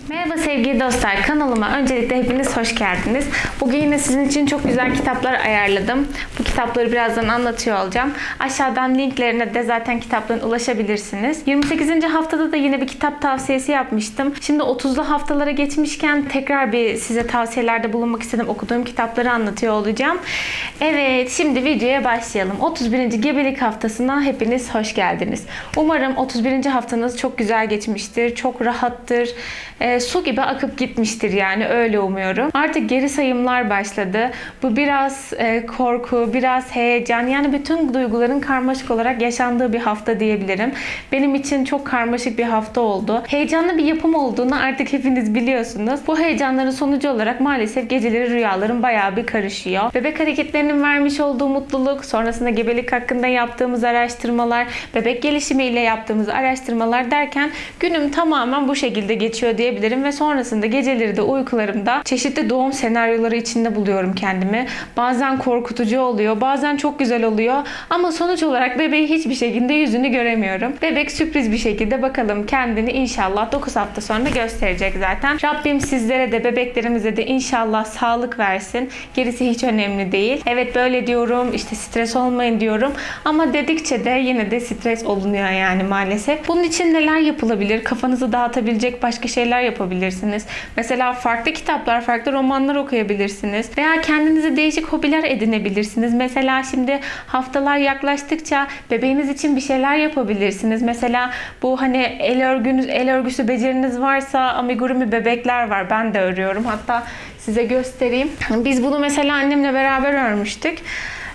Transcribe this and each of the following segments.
Merhaba sevgili dostlar, kanalıma öncelikle hepiniz hoş geldiniz. Bugün yine sizin için çok güzel kitaplar ayarladım. Bu kitapları birazdan anlatıyor olacağım. Aşağıdan linklerine de zaten kitapların ulaşabilirsiniz. 28. haftada da yine bir kitap tavsiyesi yapmıştım. Şimdi 30'lu haftalara geçmişken tekrar bir size tavsiyelerde bulunmak istedim. Okuduğum kitapları anlatıyor olacağım. Evet, şimdi videoya başlayalım. 31. gebelik haftasına hepiniz hoş geldiniz. Umarım 31. haftanız çok güzel geçmiştir, çok rahattır. Su gibi akıp gitmiştir, yani öyle umuyorum. Artık geri sayımlar başladı. Bu biraz korku, biraz heyecan, yani bütün duyguların karmaşık olarak yaşandığı bir hafta diyebilirim. Benim için çok karmaşık bir hafta oldu. Heyecanlı bir yapım olduğunu artık hepiniz biliyorsunuz. Bu heyecanların sonucu olarak maalesef geceleri rüyalarım bayağı bir karışıyor. Bebek hareketlerinin vermiş olduğu mutluluk, sonrasında gebelik hakkında yaptığımız araştırmalar, bebek gelişimiyle yaptığımız araştırmalar derken günüm tamamen bu şekilde geçiyor diyebilirim ve sonrasında geceleri de uykularımda çeşitli doğum senaryoları içinde buluyorum kendimi. Bazen korkutucu oluyor, bazen çok güzel oluyor ama sonuç olarak bebeği hiçbir şekilde yüzünü göremiyorum. Bebek sürpriz bir şekilde bakalım kendini inşallah 9 hafta sonra gösterecek zaten. Rabbim sizlere de bebeklerimize de inşallah sağlık versin. Gerisi hiç önemli değil. Evet, böyle diyorum, işte stres olmayın diyorum ama dedikçe de yine de stres olunuyor yani maalesef. Bunun için neler yapılabilir? Kafanızı dağıtabilecek başka şeyler yapabilirsiniz. Mesela farklı kitaplar, farklı romanlar okuyabilirsiniz. Veya kendinize değişik hobiler edinebilirsiniz. Mesela şimdi haftalar yaklaştıkça bebeğiniz için bir şeyler yapabilirsiniz. Mesela bu hani el örgüsü beceriniz varsa amigurumi bebekler var. Ben de örüyorum. Hatta size göstereyim. Biz bunu mesela annemle beraber örmüştük.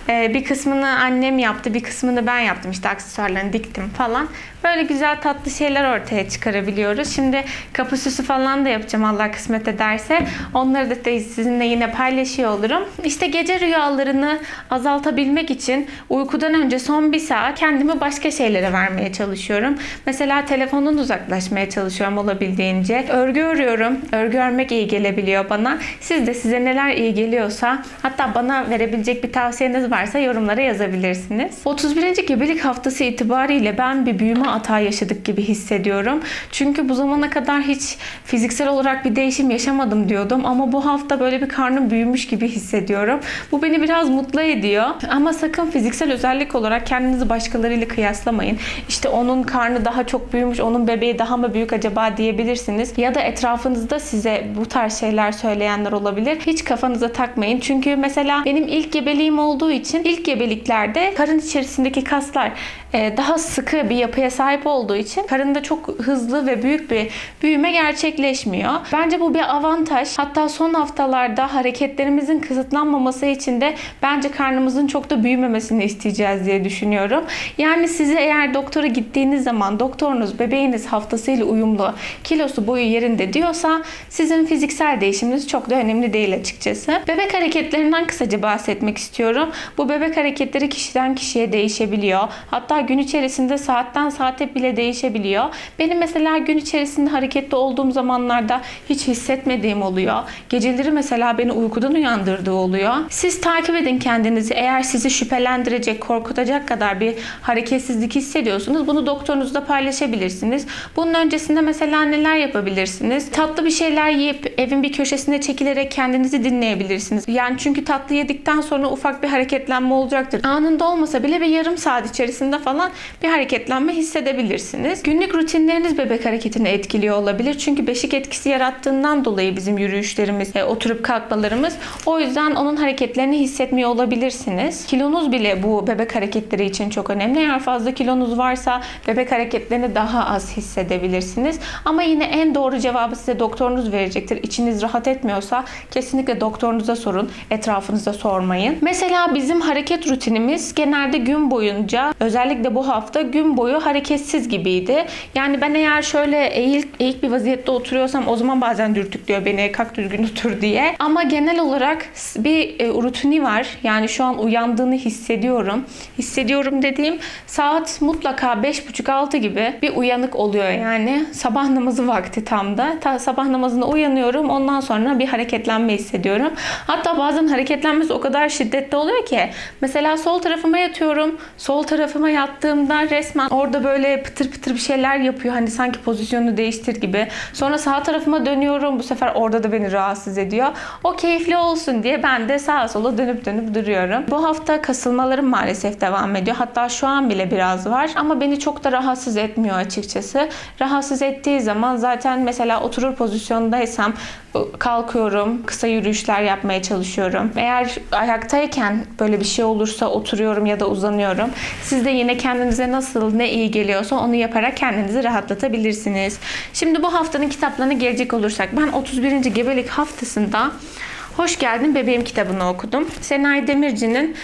Bir kısmını annem yaptı, bir kısmını ben yaptım. İşte aksesuarlarını diktim falan. Böyle güzel tatlı şeyler ortaya çıkarabiliyoruz. Şimdi kapı süsü falan da yapacağım Allah kısmet ederse. Onları da sizinle yine paylaşıyor olurum. İşte gece rüyalarını azaltabilmek için uykudan önce son bir saat kendimi başka şeylere vermeye çalışıyorum. Mesela telefondan uzaklaşmaya çalışıyorum olabildiğince. Örgü örüyorum. Örgü örmek iyi gelebiliyor bana. Size neler iyi geliyorsa, hatta bana verebilecek bir tavsiyeniz varsa yorumlara yazabilirsiniz. 31. gebelik haftası itibariyle ben bir büyüme hata yaşadık gibi hissediyorum. Çünkü bu zamana kadar hiç fiziksel olarak bir değişim yaşamadım diyordum ama bu hafta böyle bir karnım büyümüş gibi hissediyorum. Bu beni biraz mutlu ediyor. Ama sakın fiziksel özellik olarak kendinizi başkalarıyla kıyaslamayın. İşte onun karnı daha çok büyümüş, onun bebeği daha mı büyük acaba diyebilirsiniz. Ya da etrafınızda size bu tarz şeyler söyleyenler olabilir. Hiç kafanıza takmayın. Çünkü mesela benim ilk gebeliğim olduğu için ilk gebeliklerde karın içerisindeki kaslar daha sıkı bir yapıya sahip olduğu için karında çok hızlı ve büyük bir büyüme gerçekleşmiyor. Bence bu bir avantaj. Hatta son haftalarda hareketlerimizin kısıtlanmaması için de bence karnımızın çok da büyümemesini isteyeceğiz diye düşünüyorum. Yani size eğer doktora gittiğiniz zaman doktorunuz bebeğiniz haftasıyla uyumlu, kilosu boyu yerinde diyorsa sizin fiziksel değişiminiz çok da önemli değil açıkçası. Bebek hareketlerinden kısaca bahsetmek istiyorum. Bu bebek hareketleri kişiden kişiye değişebiliyor. Hatta gün içerisinde saatten saate bile değişebiliyor. Benim mesela gün içerisinde hareketli olduğum zamanlarda hiç hissetmediğim oluyor. Geceleri mesela beni uykudan uyandırdığı oluyor. Siz takip edin kendinizi. Eğer sizi şüphelendirecek, korkutacak kadar bir hareketsizlik hissediyorsunuz, bunu doktorunuzla paylaşabilirsiniz. Bunun öncesinde mesela neler yapabilirsiniz? Tatlı bir şeyler yiyip evin bir köşesine çekilerek kendinizi dinleyebilirsiniz. Yani çünkü tatlı yedikten sonra ufak bir hareketlenme olacaktır. Anında olmasa bile bir yarım saat içerisinde falan bir hareketlenme hissedebilirsiniz. Günlük rutinleriniz bebek hareketini etkiliyor olabilir. Çünkü beşik etkisi yarattığından dolayı bizim yürüyüşlerimiz, oturup kalkmalarımız. O yüzden onun hareketlerini hissetmiyor olabilirsiniz. Kilonuz bile bu bebek hareketleri için çok önemli. Eğer fazla kilonuz varsa bebek hareketlerini daha az hissedebilirsiniz. Ama yine en doğru cevabı size doktorunuz verecektir. İçiniz rahat etmiyorsa kesinlikle doktorunuza sorun. Etrafınıza sormayın. Mesela bizim hareket rutinimiz genelde gün boyunca, özellikle bu hafta gün boyu hareketsiz gibiydi. Yani ben eğer şöyle eğik bir vaziyette oturuyorsam o zaman bazen dürtüklüyor beni, kalk düzgün otur diye. Ama genel olarak bir rutini var. Yani şu an uyandığını hissediyorum. Hissediyorum dediğim saat mutlaka 5.30-6 gibi bir uyanık oluyor yani. Sabah namazı vakti tam da. Sabah namazına uyanıyorum. Ondan sonra bir hareketlenme hissediyorum. Hatta bazen hareketlenmesi o kadar şiddetli oluyor ki mesela sol tarafıma yatıyorum. Sol tarafıma yattığımda resmen orada böyle pıtır pıtır bir şeyler yapıyor. Hani sanki pozisyonunu değiştir gibi. Sonra sağ tarafıma dönüyorum. Bu sefer orada da beni rahatsız ediyor. O keyifli olsun diye ben de sağa sola dönüp dönüp duruyorum. Bu hafta kasılmalarım maalesef devam ediyor. Hatta şu an bile biraz var. Ama beni çok da rahatsız etmiyor açıkçası. Rahatsız ettiği zaman zaten mesela oturur pozisyondaysam kalkıyorum. Kısa yürüyüşler yapmaya çalışıyorum. Eğer ayaktayken böyle bir şey olursa oturuyorum ya da uzanıyorum. Siz de yine kendinize nasıl ne iyi geliyorsa onu yaparak kendinizi rahatlatabilirsiniz. Şimdi bu haftanın kitaplarına gelecek olursak ben 31. gebelik haftasında Hoş Geldin Bebeğim kitabını okudum. Senay Demirci'nin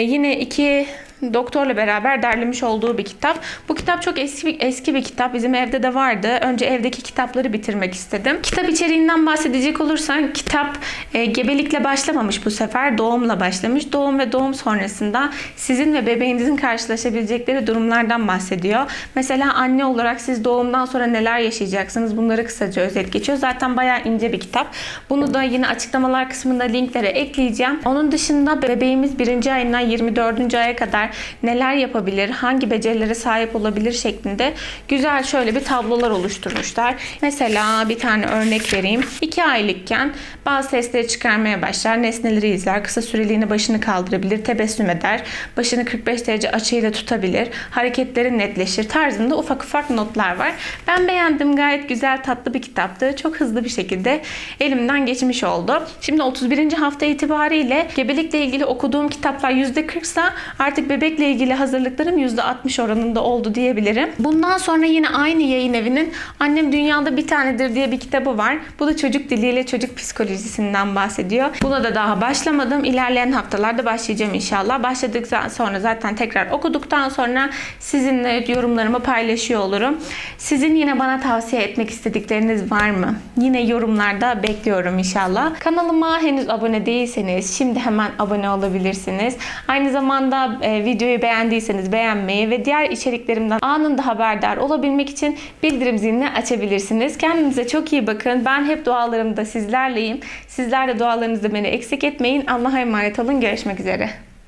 yine iki doktorla beraber derlemiş olduğu bir kitap. Bu kitap çok eski bir kitap. Bizim evde de vardı. Önce evdeki kitapları bitirmek istedim. Kitap içeriğinden bahsedecek olursak kitap gebelikle başlamamış bu sefer. Doğumla başlamış. Doğum ve doğum sonrasında sizin ve bebeğinizin karşılaşabilecekleri durumlardan bahsediyor. Mesela anne olarak siz doğumdan sonra neler yaşayacaksınız? Bunları kısaca özet geçiyor. Zaten bayağı ince bir kitap. Bunu da yine açıklamalar kısmında linklere ekleyeceğim. Onun dışında bebeğimiz 1. ayından 24. aya kadar neler yapabilir, hangi becerilere sahip olabilir şeklinde güzel şöyle bir tablolar oluşturmuşlar. Mesela bir tane örnek vereyim. 2 aylıkken bazı sesleri çıkarmaya başlar, nesneleri izler, kısa süreliğine başını kaldırabilir, tebessüm eder, başını 45 derece açıyla tutabilir, hareketleri netleşir tarzında ufak ufak notlar var. Ben beğendim, gayet güzel, tatlı bir kitaptı. Çok hızlı bir şekilde elimden geçmiş oldu. Şimdi 31. hafta itibariyle gebelikle ilgili okuduğum kitaplar %40 ise artık bebekle ilgili hazırlıklarım %60 oranında oldu diyebilirim. Bundan sonra yine aynı yayın evinin Annem Dünyada Bir Tanedir diye bir kitabı var. Bu da çocuk diliyle çocuk psikolojisinden bahsediyor. Buna da daha başlamadım. İlerleyen haftalarda başlayacağım inşallah. Başladıktan sonra zaten tekrar okuduktan sonra sizinle yorumlarımı paylaşıyor olurum. Sizin yine bana tavsiye etmek istedikleriniz var mı? Yine yorumlarda bekliyorum inşallah. Kanalıma henüz abone değilseniz şimdi hemen abone olabilirsiniz. Aynı zamanda videoyu beğendiyseniz beğenmeyi ve diğer içeriklerimden anında haberdar olabilmek için bildirim zilini açabilirsiniz. Kendinize çok iyi bakın. Ben hep dualarımda sizlerleyim. Sizler de dualarınızda beni eksik etmeyin. Allah'a emanet olun. Görüşmek üzere.